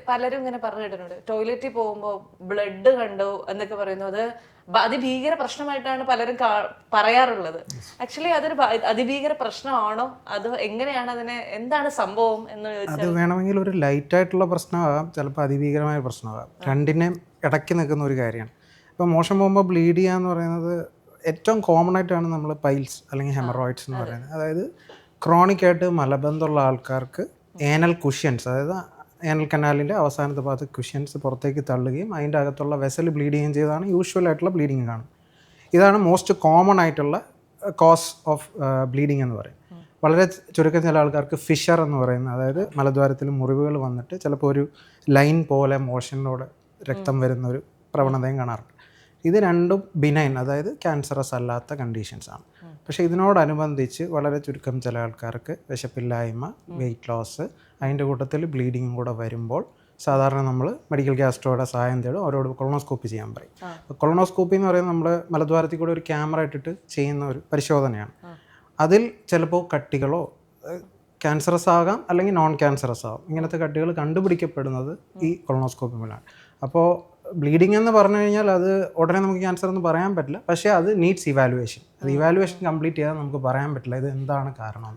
പലരും ഇങ്ങനെ പറഞ്ഞു കേട്ടിട്ടുണ്ട്, ടോയ്ലറ്റിൽ പോകുമ്പോൾ ബ്ലഡ് കണ്ടു എന്നൊക്കെ പറയുന്നത് അതിഭീകര പ്രശ്നമായിട്ടാണ് പലരും പറയാറുള്ളത്. ആക്ച്വലി അതൊരു അതിഭീകര പ്രശ്നമാണോ, അത് എങ്ങനെയാണ് അതിനെ, എന്താണ് സംഭവം എന്ന് അത് വേണമെങ്കിൽ ഒരു ലൈറ്റ് ആയിട്ടുള്ള പ്രശ്നമാകാം, ചിലപ്പോൾ അതിഭീകരമായ പ്രശ്നമാകാം. രണ്ടിനെയും ഇടയ്ക്ക് നിൽക്കുന്ന ഒരു കാര്യമാണ്. ഇപ്പോൾ മോശം പോകുമ്പോൾ ബ്ലീഡ് ചെയ്യുക എന്ന് പറയുന്നത് ഏറ്റവും കോമൺ ആയിട്ടാണ് നമ്മൾ പൈൽസ് അല്ലെങ്കിൽ ഹെമറോയിഡ്സ് എന്ന് പറയുന്നത്. അതായത് ക്രോണിക് ആയിട്ട് മലബന്ധമുള്ള ആൾക്കാർക്ക് ഏനൽ കുഷ്യൻസ്, അതായത് ഏനൽ കനാലിൻ്റെ അവസാനത്തെ ഭാഗത്ത് കുഷ്യൻസ് പുറത്തേക്ക് തള്ളുകയും അതിൻ്റെ അകത്തുള്ള വെസൽ ബ്ലീഡ് ചെയ്യുകയും ചെയ്താണ് യൂഷ്വൽ ആയിട്ടുള്ള ബ്ലീഡിങ് കാണും. ഇതാണ് മോസ്റ്റ് കോമൺ ആയിട്ടുള്ള കോസ് ഓഫ് ബ്ലീഡിങ് എന്ന് പറയും. വളരെ ചുരുക്കം ചില ആൾക്കാർക്ക് ഫിഷർ എന്ന് പറയുന്നത്, അതായത് മലദ്വാരത്തിൽ മുറിവുകൾ വന്നിട്ട് ചിലപ്പോൾ ഒരു ലൈൻ പോലെ മോഷനിലൂടെ രക്തം വരുന്ന ഒരു പ്രവണതയും കാണാറുണ്ട്. ഇത് രണ്ടും ബിനൈൻ, അതായത് ക്യാൻസറസ് അല്ലാത്ത കണ്ടീഷൻസാണ്. പക്ഷേ ഇതിനോടനുബന്ധിച്ച് വളരെ ചുരുക്കം ചില ആൾക്കാർക്ക് വിശപ്പില്ലായ്മ, വെയിറ്റ് ലോസ്, അതിൻ്റെ കൂട്ടത്തിൽ ബ്ലീഡിങ്ങും കൂടെ വരുമ്പോൾ സാധാരണ നമ്മൾ മെഡിക്കൽ ഗ്യാസ്ട്രോയുടെ സഹായം തേടും. അവരോട് കൊളോണോസ്കോപ്പി ചെയ്യാൻ പറയും. കൊളോണോസ്കോപ്പി എന്ന് പറയുന്നത് നമ്മൾ മലദ്വാരത്തിൽ കൂടെ ഒരു ക്യാമറ ഇട്ടിട്ട് ചെയ്യുന്ന ഒരു പരിശോധനയാണ്. അതിൽ ചിലപ്പോൾ കട്ടികളോ ക്യാൻസറസ് ആകാം, അല്ലെങ്കിൽ നോൺ ക്യാൻസറസ് ആകാം. ഇങ്ങനത്തെ കട്ടികൾ കണ്ടുപിടിക്കപ്പെടുന്നത് ഈ കൊളോണോസ്കോപ്പി മൂലമാണ്. അപ്പോൾ ബ്ലീഡിംഗ് എന്ന് പറഞ്ഞു കഴിഞ്ഞാൽ അത് ഉടനെ നമുക്ക് ക്യാൻസർ എന്ന് പറയാൻ പറ്റില്ല. പക്ഷേ അത് നീഡ്സ് ഇവാലുവേഷൻ. അത് ഇവാലുവേഷൻ കംപ്ലീറ്റ് ചെയ്താൽ നമുക്ക് പറയാൻ പറ്റില്ല ഇത് എന്താണ് കാരണം.